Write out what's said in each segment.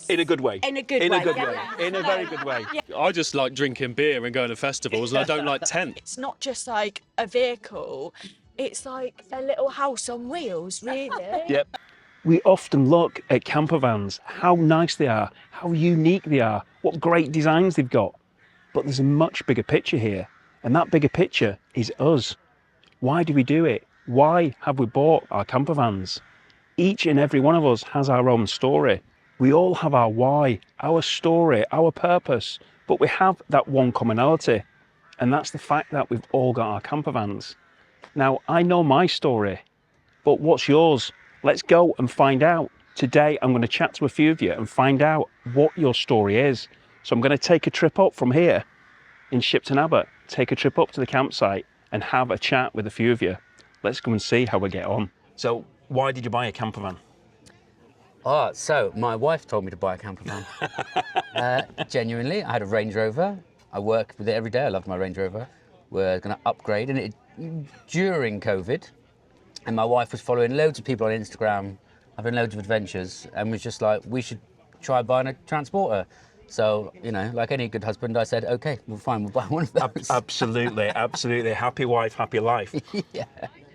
In a good way. In a good way. In a good yeah, way. yeah. In a very good way. Yeah. I just like drinking beer and going to festivals, and I don't like tents. It's not just like a vehicle, it's like a little house on wheels, really. Yep. We often look at camper vans, how nice they are, how unique they are, what great designs they've got. But there's a much bigger picture here, and that bigger picture is us. Why do we do it? Why have we bought our camper vans? Each and every one of us has our own story. We all have our why, our story, our purpose, but we have that one commonality, and that's the fact that we've all got our camper vans. Now, I know my story, but what's yours? Let's go and find out. Today, I'm going to chat to a few of you and find out what your story is. So I'm going to take a trip up from here in Shipton Abbot, take a trip up to the campsite and have a chat with a few of you. Let's go and see how we get on. So, why did you buy a camper van? So my wife told me to buy a camper van. Genuinely, I had a Range Rover. I work with it every day. I loved my Range Rover. We're going to upgrade, and during COVID, and my wife was following loads of people on Instagram, having loads of adventures, and was just like, we should try buying a transporter. So, you know, like any good husband, I said, okay, well, fine, we'll buy one of those. Absolutely, absolutely. Happy wife, happy life. Yeah.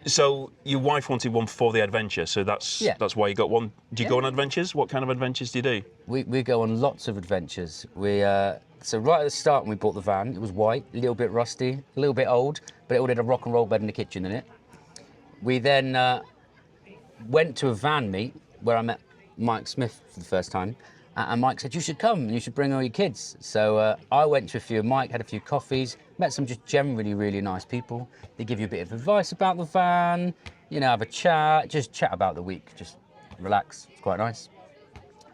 So your wife wanted one for the adventure, so that's why you got one. Do you go on adventures? What kind of adventures do you do? We go on lots of adventures. So right at the start when we bought the van, it was white, a little bit rusty, a little bit old, but it all had a rock and roll bed in the kitchen in it. We then went to a van meet where I met Mike Smith for the first time, and Mike said, you should come and you should bring all your kids. So I went to a few, Mike had a few coffees, met some just generally really nice people. They give you a bit of advice about the van, you know, have a chat, just chat about the week, just relax, it's quite nice.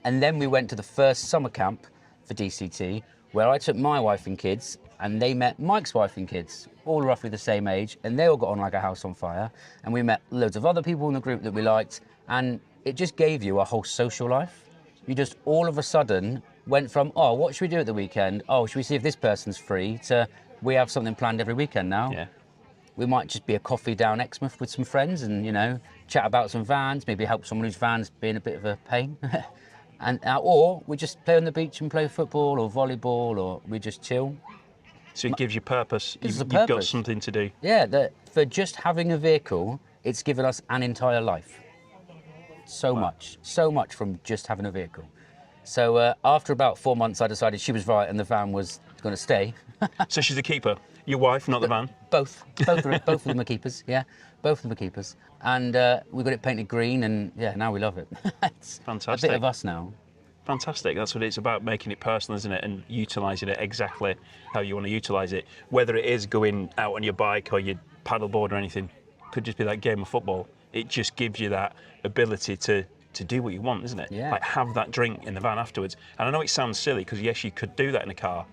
And then we went to the first summer camp for DCT, where I took my wife and kids, and they met Mike's wife and kids, all roughly the same age, and they all got on like a house on fire. And we met loads of other people in the group that we liked, and it just gave you a whole social life. You just all of a sudden went from, oh, what should we do at the weekend? Oh, should we see if this person's free? To, we have something planned every weekend now. Yeah. We might just be a coffee down Exmouth with some friends and, you know, chat about some vans, maybe help someone whose van's being a bit of a pain. Or we just play on the beach and play football or volleyball, or we just chill. So it gives you purpose. You've purpose. got something to do. Yeah, for just having a vehicle, it's given us an entire life. So much from just having a vehicle. So after about 4 months, I decided she was right and the van was going to stay. So she's a keeper. Your wife, not the van. Both of them are keepers. Yeah, both of them are keepers. And we got it painted green, and yeah, now we love it. It's fantastic. A bit of us now. Fantastic. That's what it's about, making it personal, isn't it? And utilising it exactly how you want to utilise it. Whether it is going out on your bike or your paddleboard or anything, could just be that game of football. It just gives you that ability to do what you want, isn't it? Yeah. Like have that drink in the van afterwards. And I know it sounds silly because yes, you could do that in a car,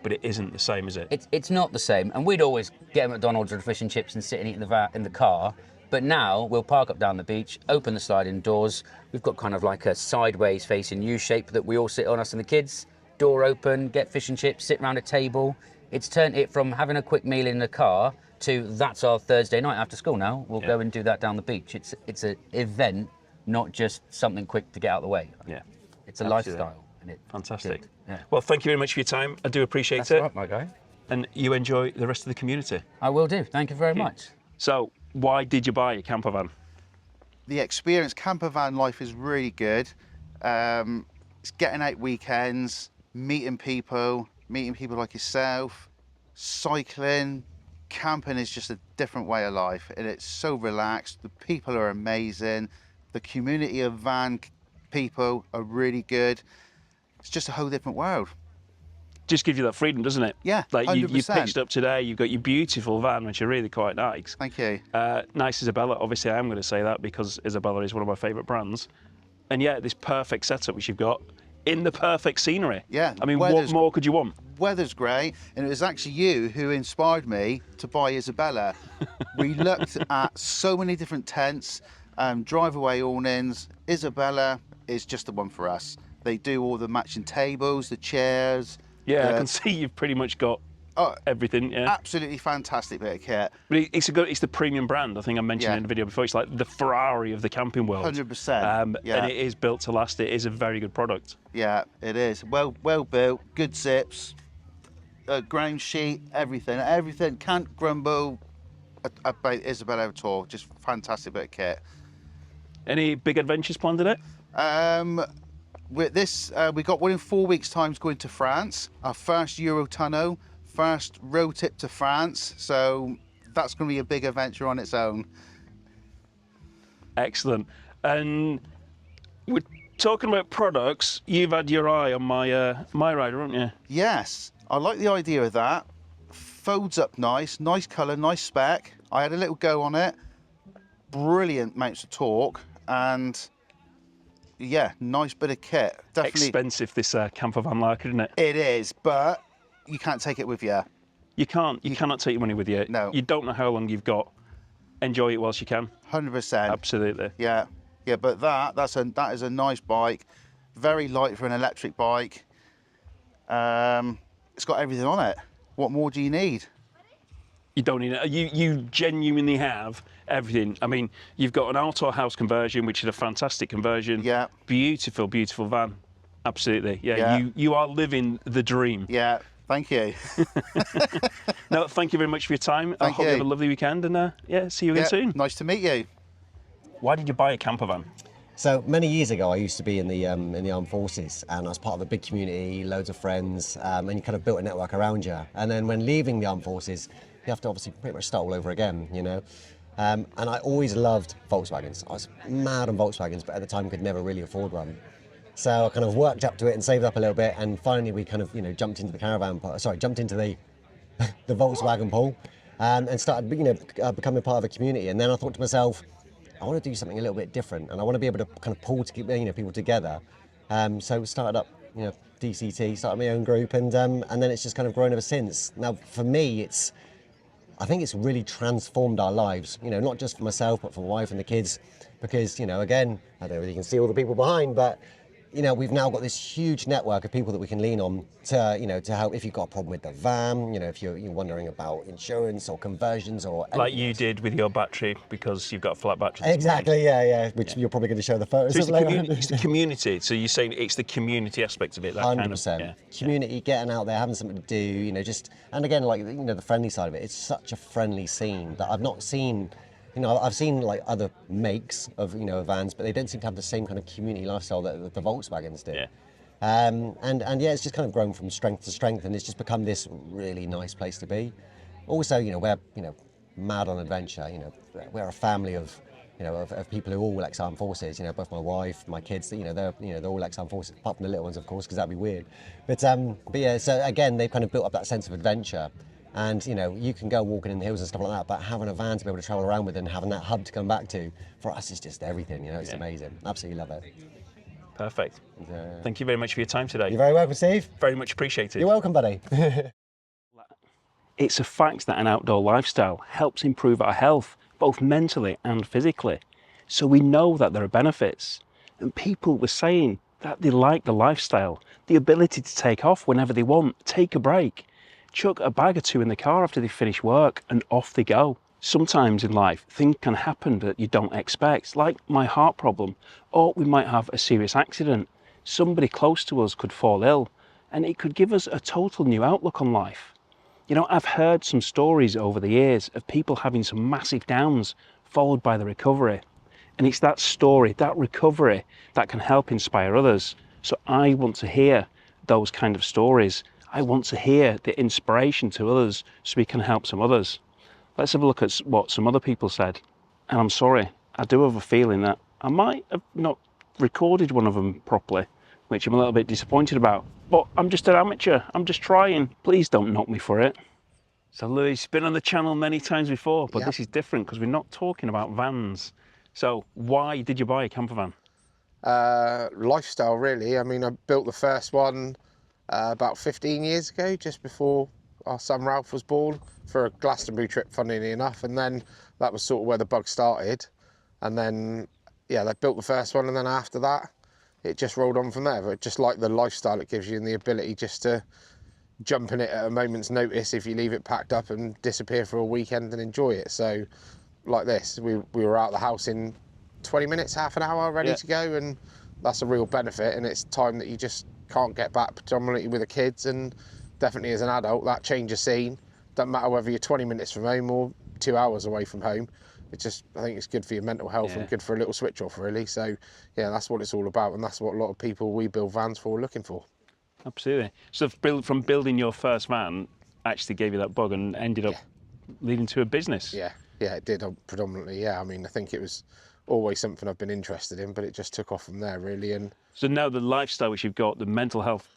but it isn't the same, is it? It's not the same. And we'd always get a McDonald's or a fish and chips and sit and eat in the car. But now we'll park up down the beach, open the sliding doors. We've got kind of like a sideways facing U shape that we all sit on, us and the kids. Door open, get fish and chips, sit around a table. It's turned it from having a quick meal in the car to that's our Thursday night after school now. We'll go and do that down the beach. It's an event, not just something quick to get out of the way. Yeah. It's a lifestyle. And fantastic. Yeah. Well, thank you very much for your time. I do appreciate That's it. right, my guy. And you enjoy the rest of the community. I will do. Thank you very much. So, why did you buy a camper van? The experience, Campervan life is really good. It's getting out weekends, meeting people like yourself, cycling. Camping is just a different way of life, and it's so relaxed. The people are amazing. The community of van people are really good. It's just a whole different world. Just gives you that freedom, doesn't it? Yeah, like 100%. you pitched up today, you've got your beautiful van, which are really quite nice. Thank you. Nice Isabella, obviously I am going to say that because Isabella is one of my favourite brands. And yeah, this perfect setup which you've got in the perfect scenery. Yeah. I mean, what more could you want? Weather's great, and it was actually you who inspired me to buy Isabella. We looked at so many different tents, drive-away awnings. Isabella is just the one for us. They do all the matching tables, the chairs. Yeah, I can see you've pretty much got Oh, everything. Yeah. absolutely fantastic bit of kit. But it's the premium brand. I think I mentioned Yeah. in the video before. It's like the Ferrari of the camping world. 100%. Yeah. And it is built to last. It is a very good product. Yeah, it is. Well built, good zips, ground sheet, everything. Can't grumble about Isabella at all. Just fantastic bit of kit. Any big adventures planned in it? With this, we got one in 4 weeks' time going to France. Our first Eurotunnel, first road trip to France. So that's going to be a big adventure on its own. Excellent. And we're talking about products. You've had your eye on my my rider, haven't you? Yes, I like the idea of that. Folds up nice colour, nice spec. I had a little go on it. Brilliant amounts of torque and yeah, nice bit of kit. Definitely Expensive, this Campervan like, isn't it? it is, but you can't take it with you. You cannot take your money with you. No. You don't know how long you've got. Enjoy it whilst you can. 100%. Absolutely. Yeah, but that is a nice bike. Very light for an electric bike. It's got everything on it. What more do you need? You don't need it. You genuinely have everything. I mean, you've got an outdoor house conversion, which is a fantastic conversion. Yeah. Beautiful, beautiful van. Absolutely. Yeah. Yeah. You are living the dream. Yeah, thank you. No, thank you very much for your time. I Thank hope you you. have a lovely weekend, and yeah, see you again Yeah, soon. nice to meet you. Why did you buy a campervan? So many years ago, I used to be in the armed forces, and I was part of a big community, loads of friends, and you kind of built a network around you. And then when leaving the armed forces, you have to obviously pretty much start all over again, you know. And I always loved Volkswagens. I was mad on Volkswagens, but at the time could never really afford one. So I kind of worked up to it and saved up a little bit, and finally we kind of, you know, jumped into the the Volkswagen pool, and started, you know, becoming part of a community. And then I thought to myself, I want to do something a little bit different, and I want to be able to kind of pull people together. So started up, you know, DCT, started my own group, and then it's just kind of grown ever since. Now for me, I think it's really transformed our lives. You know, not just for myself, but for my wife and the kids, because, you know, again, I don't know if you can see all the people behind, but you know, we've now got this huge network of people that we can lean on to, you know, to help if you've got a problem with the van, you know, if you're wondering about insurance or conversions or anything. Like you did with your battery, because you've got a flat battery. Exactly, yeah, which you're probably going to show the photos So it's of the, later. it's the community. So you're saying it's the community aspect of it, that 100%. kind of, yeah. Community, getting out there, having something to do, you know, just, and again, like, you know, the friendly side of it, it's such a friendly scene that I've not seen. You know, I've seen like other makes of, you know, vans, but they don't seem to have the same kind of community lifestyle that the Volkswagens do. Yeah. And yeah, it's just kind of grown from strength to strength, and it's just become this really nice place to be. Also, you know, we're, you know, mad on adventure. You know, we're a family of, you know, of people who are all ex-armed forces. You know, both my wife, my kids. You know, they're all ex-armed forces, apart from the little ones, of course, because that'd be weird. But yeah, so again, they've kind of built up that sense of adventure. And, you know, you can go walking in the hills and stuff like that, but having a van to be able to travel around with and having that hub to come back to, for us, is just everything, you know, it's amazing. Absolutely love it. Perfect. Thank you very much for your time today. You're very welcome, Steve. Very much appreciated. You're welcome, buddy. It's a fact that an outdoor lifestyle helps improve our health, both mentally and physically. So we know that there are benefits. And people were saying that they like the lifestyle, the ability to take off whenever they want, take a break, chuck a bag or two in the car after they finish work, and off they go. Sometimes in life, things can happen that you don't expect, like my heart problem, or we might have a serious accident. Somebody close to us could fall ill, and it could give us a total new outlook on life. You know, I've heard some stories over the years of people having some massive downs, followed by the recovery. And it's that story, that recovery, that can help inspire others. So I want to hear those kind of stories. I want to hear the inspiration to others so we can help some others. Let's have a look at what some other people said. And I'm sorry, I do have a feeling that I might have not recorded one of them properly, which I'm a little bit disappointed about. But I'm just an amateur, I'm just trying. Please don't knock me for it. So Louis, been on the channel many times before, but this is different because we're not talking about vans. So why did you buy a campervan? Lifestyle, really. I mean, I built the first one about 15 years ago, just before our son Ralph was born, for a Glastonbury trip, funnily enough, and then that was sort of where the bug started. And then, yeah, they built the first one, and then after that, it just rolled on from there. But just like the lifestyle it gives you and the ability just to jump in it at a moment's notice if you leave it packed up and disappear for a weekend and enjoy it. So like this, we were out of the house in 20 minutes, half an hour, ready to go, and that's a real benefit, and it's time that you just can't get back, predominantly with the kids, and definitely as an adult, that change of scene, doesn't matter whether you're 20 minutes from home or 2 hours away from home. It's just, I think it's good for your mental health and good for a little switch off, really. So yeah, that's what it's all about, and that's what a lot of people we build vans for are looking for. Absolutely. So from building your first van actually gave you that bug and ended up leading to a business. Yeah, it did predominantly. Yeah, I mean, I think it was always something I've been interested in, but it just took off from there, really. And so now the lifestyle which you've got, the mental health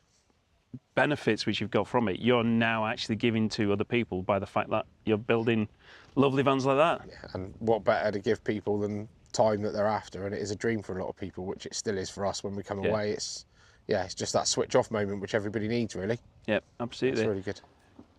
benefits which you've got from it, you're now actually giving to other people by the fact that you're building lovely vans like that. yeah, and what better to give people than time that they're after? And it is a dream for a lot of people, which it still is for us when we come away. It's just that switch off moment which everybody needs, really. Yep, absolutely. It's really good.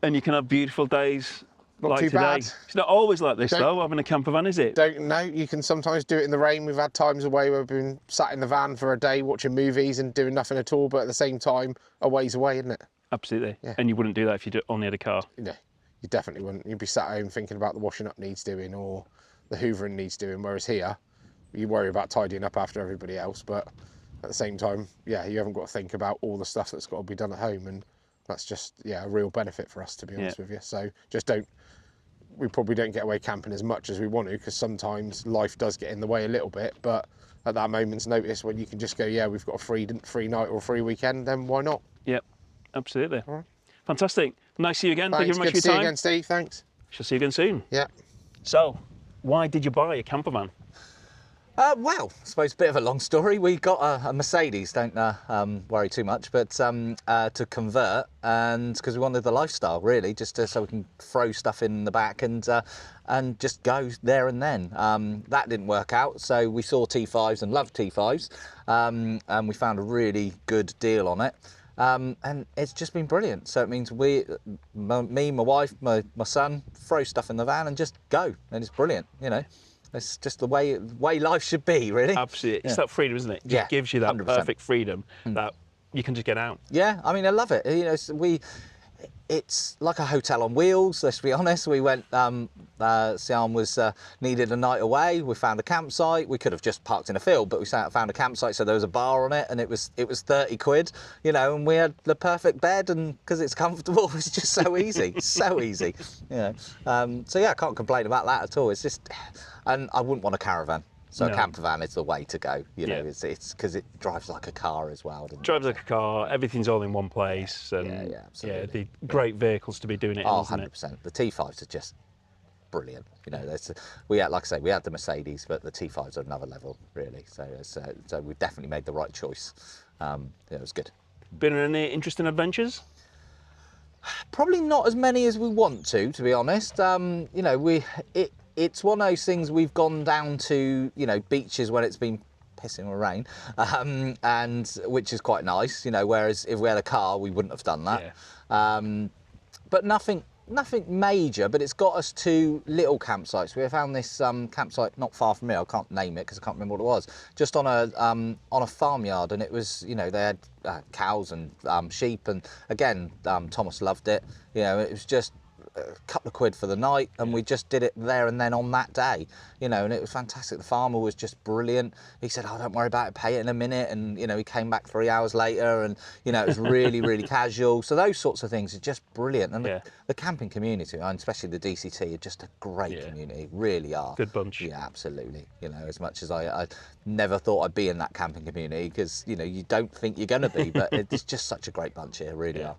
And you can have beautiful days Not like too today. bad. It's not always like this though, having a camper van, is it? Don't know. You can sometimes do it in the rain. We've had times away where we've been sat in the van for a day watching movies and doing nothing at all, but at the same time, a ways away, isn't it? Absolutely. Yeah. And you wouldn't do that if you only had a car. No, you definitely wouldn't. You'd be sat home thinking about the washing up needs doing or the hoovering needs doing, whereas here, you worry about tidying up after everybody else, but at the same time, you haven't got to think about all the stuff that's got to be done at home, and that's just, a real benefit for us, to be honest with you. So just we probably don't get away camping as much as we want to, because sometimes life does get in the way a little bit, but at that moment's notice when you can just go, we've got a free night or a free weekend, then why not? Yep, absolutely. All right. Fantastic. Nice to see you again. Thanks. Thank you very much Good for your to see time. you again, Steve. Thanks. Shall see you again soon. Yeah. So, why did you buy a camper van? Well, I suppose a bit of a long story. We got a Mercedes, don't worry too much, but to convert, and because we wanted the lifestyle, really, just so we can throw stuff in the back and just go there and then. That didn't work out, so we saw T5s and loved T5s, and we found a really good deal on it. And it's just been brilliant. So it means me, my wife, my son, throw stuff in the van and just go, and it's brilliant, It's just the way life should be, really. Absolutely. It's that freedom, isn't it? It just gives you that 100%. perfect freedom that you can just get out. Yeah, I mean, I love it. It's like a hotel on wheels, let's be honest. We went, Sian needed a night away. We found a campsite. We could have just parked in a field, but we found a campsite, so there was a bar on it, and it was 30 quid, and we had the perfect bed, and because it's comfortable, it's just so easy, so easy, So yeah, I can't complain about that at all. It's just, and I wouldn't want a caravan. So a camper van is the way to go, it's because it drives like a car as well. Drives like a car, everything's all in one place, and absolutely. the great vehicles to be doing it in, isn't it? 100%. The T5s are just brilliant. We had, like I say, we had the Mercedes, but the T5s are another level, really. So we definitely made the right choice. It was good. Been on any interesting adventures? Probably not as many as we want to be honest. It's one of those things, we've gone down to, beaches when it's been pissing or rain, and which is quite nice, whereas if we had a car, we wouldn't have done that. Yeah. But nothing major, but it's got us to little campsites. We found this campsite not far from here. I can't name it because I can't remember what it was. Just on a farmyard, and it was, they had cows and sheep, and again, Thomas loved it. It was just a couple of quid for the night, and we just did it there and then on that day, and it was fantastic. The farmer was just brilliant. He said, don't worry about it, pay it in a minute, and he came back 3 hours later, and it was really really casual. So those sorts of things are just brilliant, and the camping community, and especially the DCT, are just a great community, really are. Good bunch. Yeah, absolutely. As much as I never thought I'd be in that camping community, because you don't think you're going to be, but it's just such a great bunch here, really are.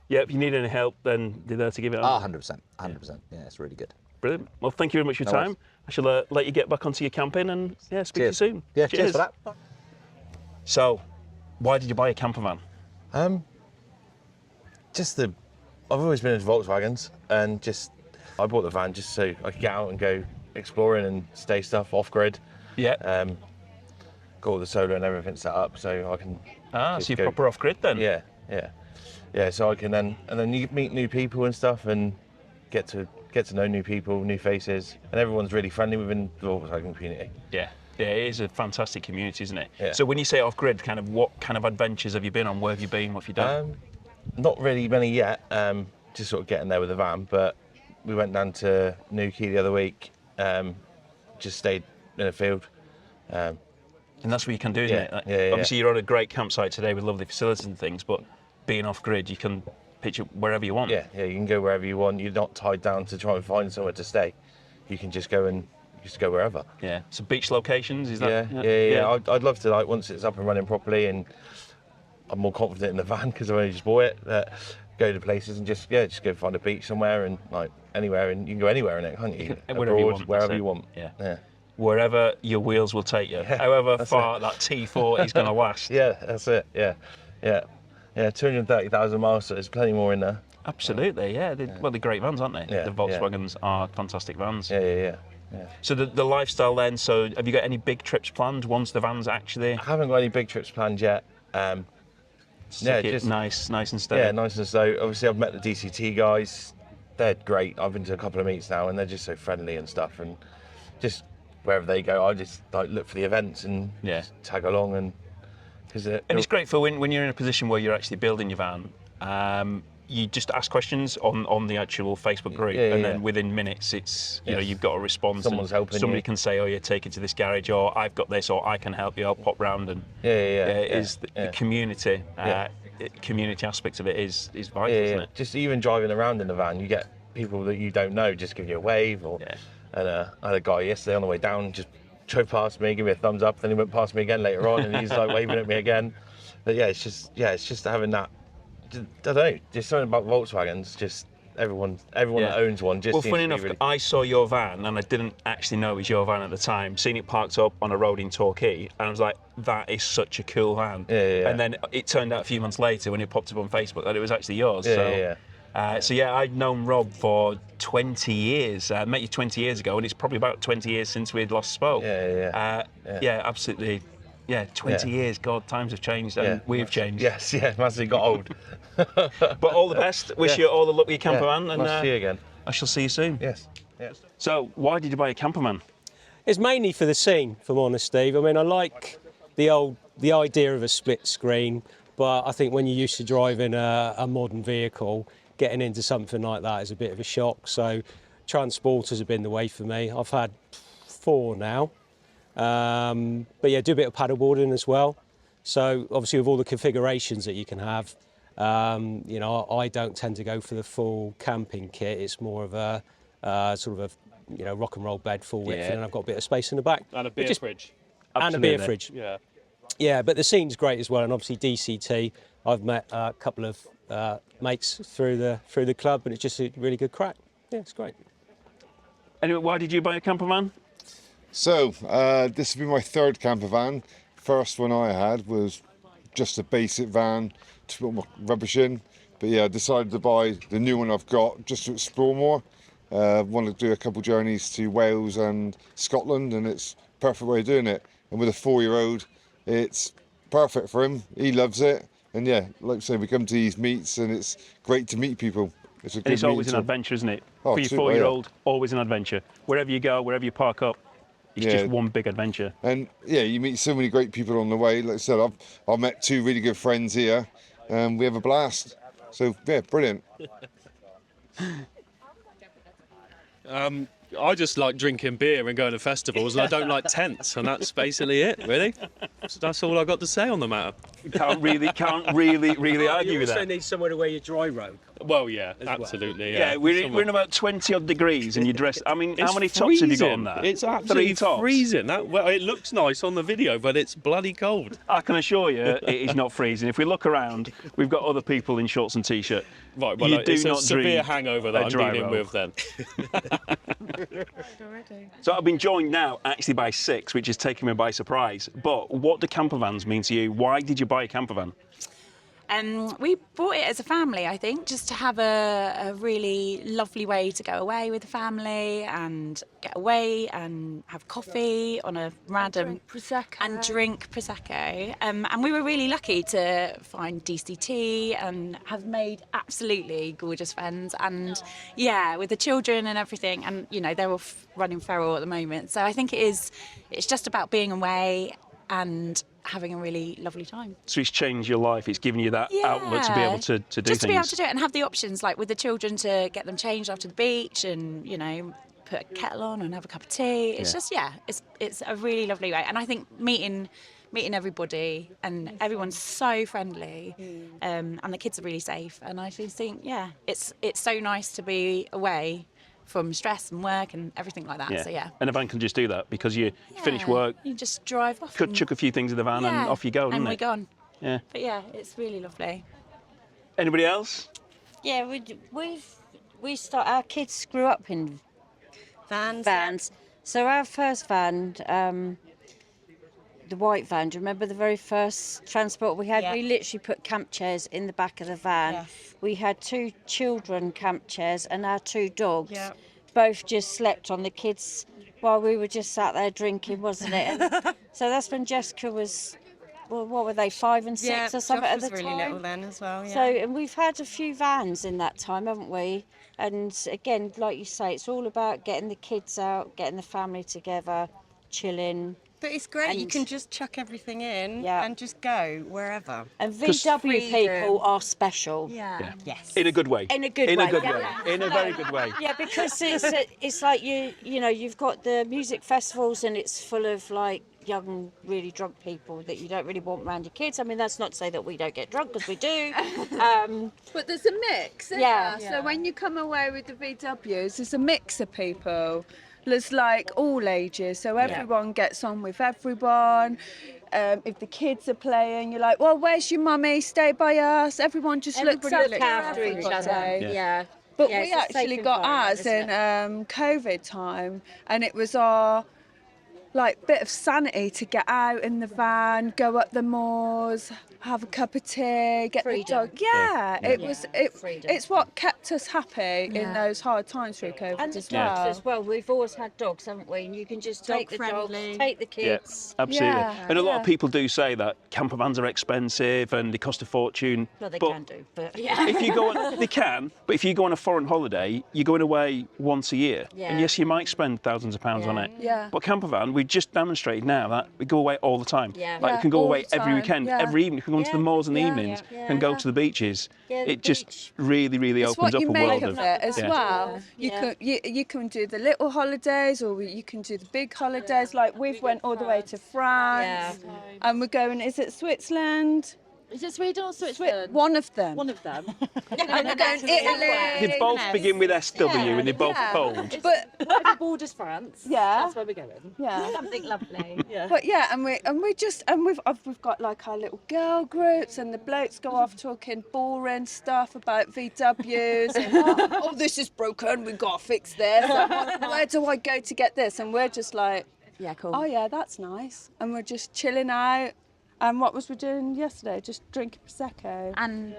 Yeah, if you need any help, then they're there to give it on. 100%, 100%. Yeah, it's really good. Brilliant. Well, thank you very much for your time. worries. I shall let you get back onto your camping, and speak to you soon. Yeah, cheers for that. So, why did you buy a camper van? I've always been into Volkswagens, and I bought the van just so I could get out and go exploring and stay stuff off grid. Yeah. Got all the solar and everything set up, so I can. So you're proper off grid then? Yeah. So I can then you meet new people and stuff, and get to know new people, new faces, and everyone's really friendly within the Volkswagen community. Yeah, it is a fantastic community, isn't it? Yeah. So when you say off grid, what kind of adventures have you been on? Where have you been? What have you done? Not really many yet. Just sort of getting there with the van, but we went down to Newquay the other week. Just stayed in a field. And that's what you can do, isn't Yeah, it? Like, yeah. Obviously, you're on a great campsite today with lovely facilities and things, but being off grid, you can pitch it wherever you want. Yeah, you can go wherever you want. You're not tied down to try and find somewhere to stay. You can just go wherever. Yeah. So beach locations, is that? Yeah. I'd love to, like, once it's up and running properly and I'm more confident in the van because I've only just bought it, go to places and just go find a beach somewhere and like anywhere, and you can go anywhere in it, can't you? Wherever you Abroad, want, wherever that's you it. want. Yeah. Wherever your wheels will take you, however far that T4 is going to last. Yeah, that's it. Yeah. 230,000 miles, so there's plenty more in there. Absolutely, yeah. Well, they're great vans, aren't they? Yeah, The Volkswagens are fantastic vans. Yeah. So the lifestyle then, so have you got any big trips planned once the van's actually... I haven't got any big trips planned yet. Just nice and steady. Yeah, nice and slow. Obviously, I've met the DCT guys. They're great. I've been to a couple of meets now, and they're just so friendly and stuff. And just wherever they go, I just like look for the events and just tag along. And it's great for when you're in a position where you're actually building your van. You just ask questions on the actual Facebook group, and then within minutes, it's you've got a response. Someone's helping. Somebody can say, "Oh, yeah, take it to this garage," or "I've got this," or "I can help you." I'll pop round and the community. Community aspect of it is vital, isn't it? Just even driving around in the van, you get people that you don't know just give you a wave. And I had a guy yesterday on the way down just drove past me, give me a thumbs up, then he went past me again later on, and he's like waving at me again. But it's just having that. I don't know, just something about Volkswagens. Just everyone that owns one. Just well, seems funny to be enough, really... I saw your van and I didn't actually know it was your van at the time. Seeing it parked up on a road in Torquay, and I was like, "That is such a cool van." And then it turned out a few months later when it popped up on Facebook that it was actually yours. So I'd known Rob for 20 years. I met you 20 years ago, and it's probably about 20 years since we had last spoke. Absolutely. Yeah, 20 years. God, times have changed, and we've changed. Yes, massively got old. But all the best. Wish you all the luck with your camper van, and nice to see you again. I shall see you soon. Yes. So, why did you buy a camper van? It's mainly for the scene, if I'm honest, Steve. I mean, I like the idea of a split screen, but I think when you're used to driving a modern vehicle, getting into something like that is a bit of a shock. So, transporters have been the way for me. I've had 4 now. But yeah, do a bit of paddleboarding as well. So obviously with all the configurations that you can have, I don't tend to go for the full camping kit. It's more of a sort of a rock and roll bed, full width, and then I've got a bit of space in the back. And a beer fridge. And a beer fridge. Yeah. Yeah, but the scene's great as well, and obviously DCT. I've met a couple of mates through the club, and it's just a really good crack. Yeah, it's great. Anyway, why did you buy a camper van? So, this will be my 3rd camper van. First one I had was just a basic van to put my rubbish in. But yeah, I decided to buy the new one I've got just to explore more. Want to do a couple journeys to Wales and Scotland, and it's a perfect way of doing it. And with a 4-year-old, it's perfect for him. He loves it. And yeah, like I say, we come to these meets and it's great to meet people. It's always an adventure, isn't it? Oh, for your 4-year-old, always an adventure. Wherever you go, wherever you park up, it's just one big adventure. And yeah, you meet so many great people on the way. Like I said, I've met 2 really good friends here, and we have a blast. So yeah, brilliant. I just like drinking beer and going to festivals, and I don't like tents, and that's basically it, really. So that's all I've got to say on the matter. Can't really argue with that. You also need somewhere to wear your dry robe. Well, yeah, absolutely. Yeah, we're in about 20 odd degrees, and you dress. I mean, how many tops have you got on that? It's absolutely 3 tops. freezing. Well, it looks nice on the video, but it's bloody cold. I can assure you, it is not freezing. If we look around, we've got other people in shorts and t-shirt. Right, well, it's a severe hangover that I'm dealing with then. So I've been joined now actually by 6, which is taking me by surprise. But what do camper vans mean to you? Why did you buy a camper van? We bought it as a family, I think, just to have a really lovely way to go away with the family and get away and have coffee on a random... drink Prosecco. And we were really lucky to find DCT and have made absolutely gorgeous friends. And yeah, with the children and everything, and they're all running feral at the moment. So I think it's just about being away and having a really lovely time. So it's changed your life. It's given you that outlet to be able to do just things. to be able to do it and have the options, like with the children, to get them changed after the beach and, you know, put a kettle on and have a cup of tea. It's just, it's a really lovely way. And I think meeting everybody, and everyone's so friendly, and the kids are really safe. And I just think, it's so nice to be away from stress and work and everything like that. Yeah. So yeah. And a van can just do that because you finish work, You just drive off. chuck a few things in the van and off you go, and isn't we're it? gone. Yeah. But yeah, it's really lovely. Anybody else? Yeah, our kids grew up in vans. So our first van, the white van, do you remember the very first transport we had? Yeah. We literally put camp chairs in the back of the van. Yes. We had 2 children camp chairs and our 2 dogs. Yeah. Both just slept on the kids while we were just sat there drinking, wasn't it? And so that's when Jessica was, well, what were they, 5 and 6 or something at the time? really little then as well, So, and we've had a few vans in that time, haven't we? And again, like you say, it's all about getting the kids out, getting the family together, chilling. But it's great, you And- can just chuck everything in Yeah. and just go wherever. And VW people are special. Yeah. Yes. In a good way. In a good In way. a good yeah. way. In a very good way. Yeah, because it's like you know, you've got the music festivals and it's full of like young, really drunk people that you don't really want around your kids. I mean, that's not to say that we don't get drunk, because we do. But there's a mix, isn't Yeah. there? So when you come away with the VWs, there's a mix of people. There's like all ages, so everyone gets on with everyone. If the kids are playing, you're like, well, where's your mummy? Stay by us. Everyone just looks Everybody after looks after each other. everybody. Yeah. But Yeah, we it's a safe actually got environment, ours isn't in COVID time, and it was our like bit of sanity to get out in the van, go up the moors, have a cup of tea, get Freedom. the dog. Yeah, Yeah. it was. Freedom. It's what kept us happy in those hard times through COVID And the as dogs well. as well. We've always had dogs, haven't we? And you can just take the dogs, take the Yeah, kids. absolutely. Yeah, And a lot of yeah. people do say that camper vans are expensive and they cost a fortune. Well, they but can do, but yeah. if you go on, they can, but if you go on a foreign holiday, you're going away once a year. Yeah. And yes, you might spend thousands of pounds on it. Yeah. But camper van, we just demonstrated now that we go away all the time. Yeah. Like Yeah, we can go all away the every time, weekend, yeah. every evening. We can go into the Yeah. malls in the Yeah. evenings Yeah. and go Yeah. to the beaches. Yeah, the It just beach. really, really It's opens what up you a make world of it as yeah. well. You can do the little holidays, or you can do the big holidays. Like we've went all the way to France, and we're going. Is it Switzerland? Is it Sweden or Switzerland? One of them. One of them. And we're going Italy. They both begin with SW and they're both Yeah. cold. But Whatever borders France. Yeah. That's where we're going. yeah. Something lovely. Yeah. But yeah, and we've got like our little girl groups, and the blokes go off talking boring stuff about VWs. And, oh, this is broken. We've got to fix this. And, where do I go to get this? And we're just like, Yeah, cool. oh yeah, that's nice. And we're just chilling out. And what was we doing yesterday? Just drinking prosecco And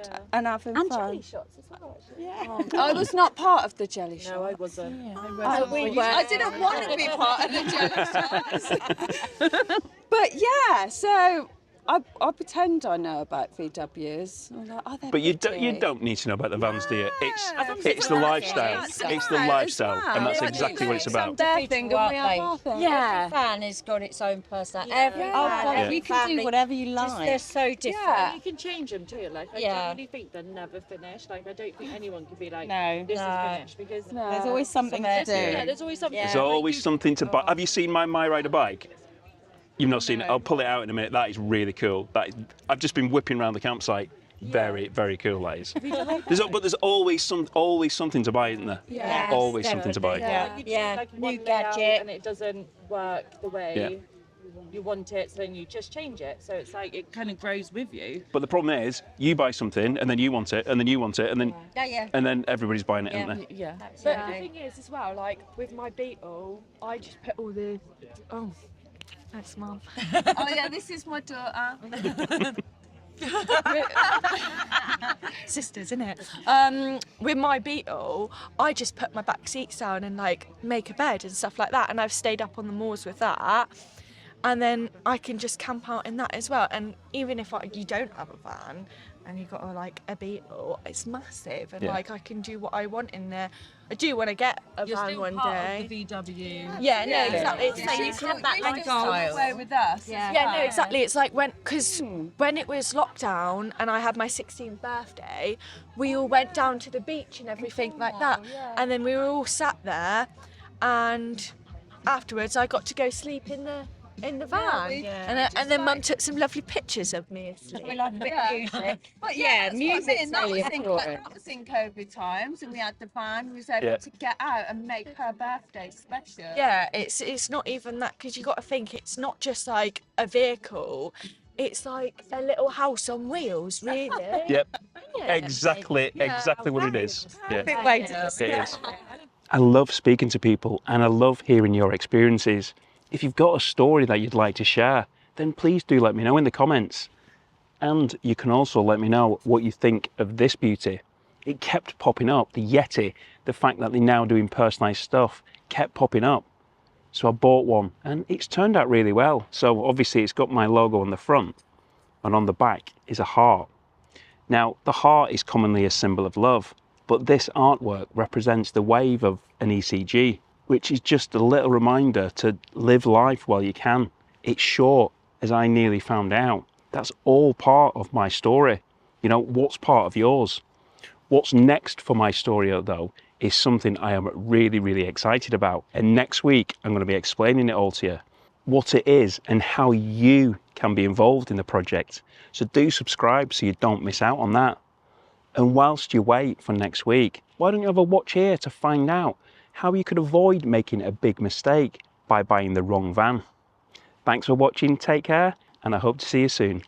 having fun. Jelly shots as well, actually. I was not part of the jelly shot. No, I wasn't. I didn't want to be part of the jelly shots. But yeah, so I pretend I know about VWs. I'm like, oh, they're But you pretty. don't need to know about the vans, do you? Yeah. It's the lifestyle. It's It's the right as lifestyle, well. and that's Like, exactly what it's some about. their thing and we have our thing. Every van has got its own personality. Every Yeah. van, Oh, every you can do family, whatever you just, like. they're so different. Yeah. You can change them too. Like I Yeah. genuinely think they're never finished. Like I don't think anyone could be like, No. this No. is finished because No. There's always something to do. yeah, there's always something. Yeah. There's always something to buy. Have you seen my Rider bike? You've not seen it. I'll pull it out in a minute. That is really cool. I've just been whipping around the campsite. Very, very cool, that is. But there's always something to buy, isn't there? Yes, Always something to buy. Yeah. You do, Yeah. like, New one layout gadget. and it doesn't work the way Yeah. you want it, so then you just change it. So it's like it kind of grows with you. But the problem is, you buy something and then you want it, and then you want it, and then Yeah. and then everybody's buying it, Yeah. isn't they? Yeah. But Absolutely. the thing is, as well, like with my Beetle, I just put all the. Oh, thanks, Mum. Oh yeah, this is my daughter. Sisters, innit? With my Beetle, I just put my back seats down and like make a bed and stuff like that, and I've stayed up on the moors with that. And then I can just camp out in that as well. And even if you don't have a van, and you've got like a Beetle, it's massive, and Yeah. like I can do what I want in there. I do want to get a You're van still one part day. of the VW. Yeah, no, exactly. It's So like you can have that lifestyle. away with us. yeah, no, exactly. It's like because when it was lockdown and I had my 16th birthday, we all went down to the beach and everything like that, and then we were all sat there, and afterwards I got to go sleep in the van, and then Mum took some lovely pictures of me asleep. We love a bit of music. But yeah, music's really important. That was in COVID times, and we had the van. We was able to get out and make her birthday special. Yeah, it's not even that, because you got to think it's not just like a vehicle. It's like a little house on wheels, really. Yep. Yeah. Exactly what it is. Yeah. Perfect way to It is. I love speaking to people, and I love hearing your experiences. If you've got a story that you'd like to share, then please do let me know in the comments. And you can also let me know what you think of this beauty. It kept popping up, the Yeti, the fact that they're now doing personalised stuff kept popping up. So I bought one, and it's turned out really well. So obviously it's got my logo on the front, and on the back is a heart. Now, the heart is commonly a symbol of love, but this artwork represents the wave of an ECG, which is just a little reminder to live life while you can. It's short, as I nearly found out. That's all part of my story. You know, what's part of yours? What's next for my story, though, is something I am really excited about. And next week, I'm going to be explaining it all to you, what it is and how you can be involved in the project. So do subscribe so you don't miss out on that. And whilst you wait for next week, why don't you have a watch here to find out how you could avoid making a big mistake by buying the wrong van. Thanks for watching, take care, and I hope to see you soon.